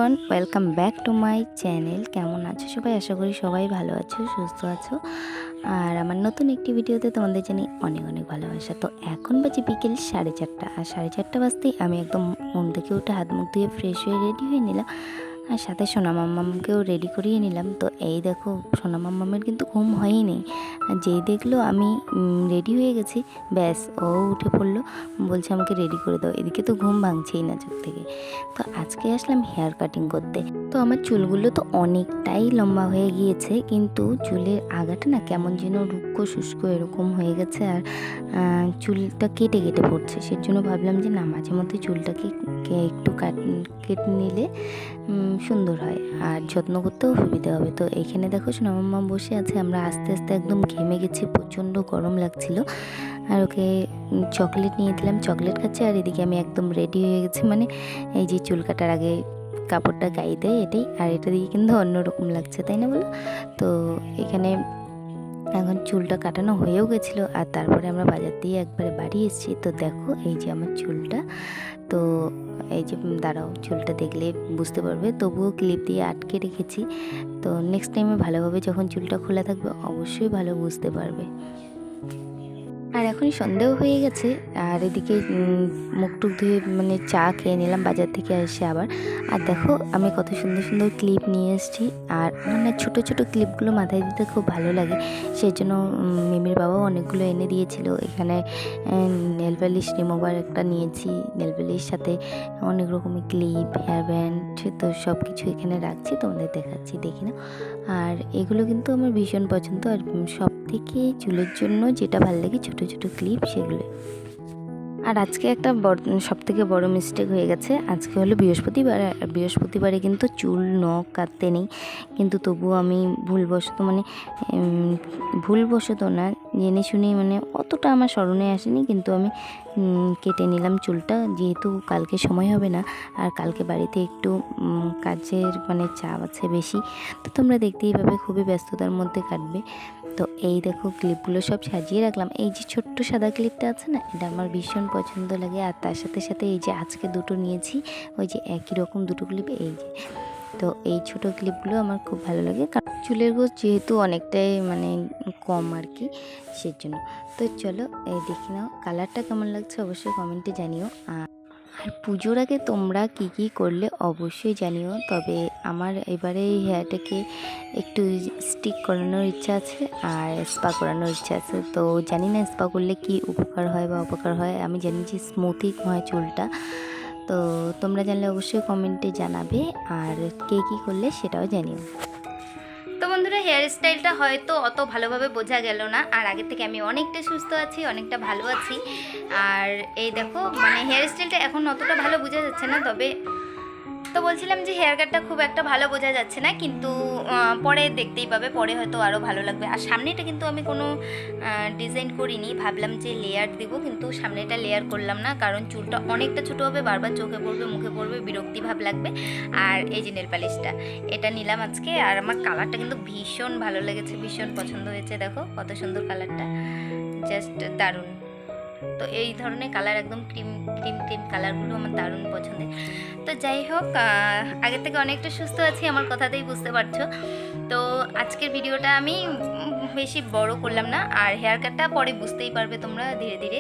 Everyone, welcome back to my channel. কেমন আছো সবাই? আশা করি সবাই ভালো আছো, সুস্থ আছো। আর আমার নতুন একটি ভিডিওতে তোমাদের জানি অনেক অনেক ভালোবাসা। তো এখন বাজে বিকেল 4:30, আর 4:30 বাজতেই আমি একদম ঘুম থেকে উঠে হাত মুখ ধুয়ে ফ্রেশ হয়ে রেডি হয়ে নিলাম, আর সাথে সোনা মাম্মামকেও রেডি করিয়ে নিলাম। তো এই দেখো, সোনা মাম্মামের কিন্তু ঘুম হয়ই নেই। যেই দেখলো আমি রেডি হয়ে গেছি, ব্যাস ও উঠে পড়লো, বলছে আমাকে রেডি করে দাও। এদিকে তো ঘুম ভাঙছেই না চোখ থেকে। তো আজকে আসলাম হেয়ার কাটিং করতে। তো আমার চুলগুলো তো অনেকটাই লম্বা হয়ে গিয়েছে, কিন্তু চুলের আগাটা না কেমন যেন রুক্ষ শুষ্ক এরকম হয়ে গেছে, আর চুলটা কেটে কেটে পড়ছে। সেজন্য ভাবলাম যে না, মাঝে মধ্যে চুলটাকে একটু কেটে নিলে সুন্দর হয়, আর যত্ন করতেও সুবিধা হবে। তো এখানে দেখো সোনা মাম্মা বসে আছে, আমরা আস্তে আস্তে একদম ঘেমে গেছি, প্রচণ্ড গরম লাগছিল। আর ওকে চকলেট নিয়ে দিলাম, চকলেট খাচ্ছে। আর এদিকে আমি একদম রেডি হয়ে গেছি, মানে এই যে চুল কাটার আগে কাপড়টা গায়ে দেয় এটাই, আর এটা দিয়ে কিন্তু অন্যরকম লাগছে, তাই না বলো? তো এখানে এখন চুলটা কাটানো হয়েও গেছিলো, আর তারপরে আমরা বাজার দিয়ে একবারে বাড়ি এসেছি। তো দেখো এই যে আমার চুলটা, তো এই যে দাঁড়াও, চুলটা দেখলে বুঝতে পারবে, তবুও ক্লিপ দিয়ে আটকে রেখেছি। তো নেক্সট টাইমে ভালোভাবে যখন চুলটা খোলা থাকবে অবশ্যই ভালো বুঝতে পারবে। আর এখন সন্দেহ হয়ে গেছে, আর এদিকে মুখ টুক ধুয়ে মানে চা খেয়ে নিলাম বাজার থেকে এসে আবার। আর দেখো আমি কত সুন্দর সুন্দর ক্লিপ নিয়ে এসেছি, আর আমার না ছোটো ছোটো ক্লিপগুলো মাথায় দিতে খুব ভালো লাগে। সেই জন্য মিমির বাবাও অনেকগুলো এনে দিয়েছিল। এখানে নেল পালিশ রিমুভার একটা নিয়েছি, নেল পালিশ সাথে অনেক রকমের ক্লিপ, হেয়ার ব্যান্ড, তো সব কিছু এখানে রাখছি, তোমাদের দেখাচ্ছি, দেখি না। আর এগুলো কিন্তু আমার ভীষণ পছন্দ, আর সব থেকে চুলের জন্য যেটা ভালো লাগে ছোটো ছোটো ক্লিপ, সেগুলো। আর আজকে একটা সব থেকে বড় মিস্টেক হয়ে গেছে। আজকে হলো বৃহস্পতিবার, আর বৃহস্পতিবারে কিন্তু চুল নখ কাটতে নেই, কিন্তু তবুও আমি ভুলবশত না, জেনে শুনেই, মানে অতটা আমার স্মরণে আসেনি, কিন্তু আমি কেটে নিলাম চুলটা, যেহেতু কালকে সময় হবে না, আর কালকে বাড়িতে একটু কাজের চাপ আছে বেশি। তো তোমরা দেখতেই পাবে, খুবই ব্যস্ততার মধ্যে কাটবে। তো এই দেখো ক্লিপগুলো সব সাজিয়ে রাখলাম। এই যে ছোট্ট সাদা ক্লিপটা আছে না, এটা আমার ভীষণ পছন্দ লাগে। আর তার সাথে সাথে এই যে আজকে দুটো নিয়েছি, ওই যে একই রকম দুটো ক্লিপ, এই যে। তো এই ছোট ক্লিপগুলো আমার খুব ভালো লাগে, কারণ চুলের গোছ যেহেতু অনেকটাই কম আর কি, সেজন্য। তো চলো এই দেখে নাও কালারটা কেমন লাগছে, অবশ্যই কমেন্টে জানিও। আর পুজোর আগে তোমরা কি করলে অবশ্যই জানিও। তবে আমার এবারে এই হেয়ারটাকে একটু স্টিক করানোর ইচ্ছা আছে, আর স্পা করানোর ইচ্ছা আছে। তো জানি না স্পা করলে কি উপকার হয় বা অপকার হয়, আমি জানি যে স্মুথিং হয় চুলটা। তো তোমরা জানলে অবশ্যই কমেন্টে জানাবে, আর কে করলে সেটাও জানিও। তো বন্ধুরা, হেয়ার স্টাইলটা হয়তো অত ভালোভাবে বোঝা গেল না, আর আগের থেকে আমি অনেকটা সুস্থ আছি, অনেকটা ভালো আছি। আর এই দেখো, হেয়ার স্টাইলটা এখন অতটা ভালো বোঝা যাচ্ছে না, তবে তো বলছিলাম যে হেয়ার কাটটা খুব একটা ভালো বোঝা যাচ্ছে না, কিন্তু পরে দেখতেই পাবে, পরে হয়তো আরও ভালো লাগবে। আর সামনেটা কিন্তু আমি কোনো ডিজাইন করিনি, ভাবলাম যে লেয়ার দিব, কিন্তু সামনেটা লেয়ার করলাম না, কারণ চুলটা অনেকটা ছোটো হবে, বারবার চোখে পড়বে, মুখে পড়বে, বিরক্তি ভাব লাগবে। আর এই যে নেল পালিশটা, এটা নিলাম আজকে, আর আমার কালারটা কিন্তু ভীষণ ভালো লেগেছে, ভীষণ পছন্দ হয়েছে। দেখো কত সুন্দর কালারটা, জাস্ট দারুণ। তো এই ধরনের কালার, একদম ক্রিম ক্রিম ক্রিম কালারগুলো আমার দারুণ পছন্দের। তো যাই হোক, আগের থেকে অনেকটা সুস্থ আছি, আমার কথাতেই বুঝতে পারছো। তো আজকের ভিডিওটা আমি বেশি বড় করলাম না, আর হেয়ার কাটটা পরে বুঝতেই পারবে তোমরা, ধীরে ধীরে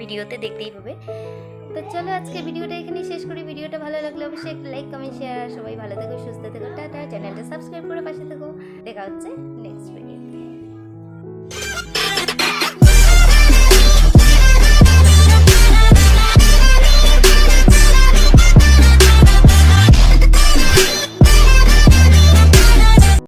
ভিডিওতে দেখতেই পাবে। তো চলো আজকের ভিডিওটা এখানেই শেষ করি। ভিডিওটা ভালো লাগলে অবশ্যই একটা লাইক, কমেন্ট, শেয়ার। সবাই ভালো থেকো, সুস্থ থেকো, টাটা। চ্যানেলটা সাবস্ক্রাইব করে পাশে থেকো। দেখা হচ্ছে নেক্সট ভিডিও।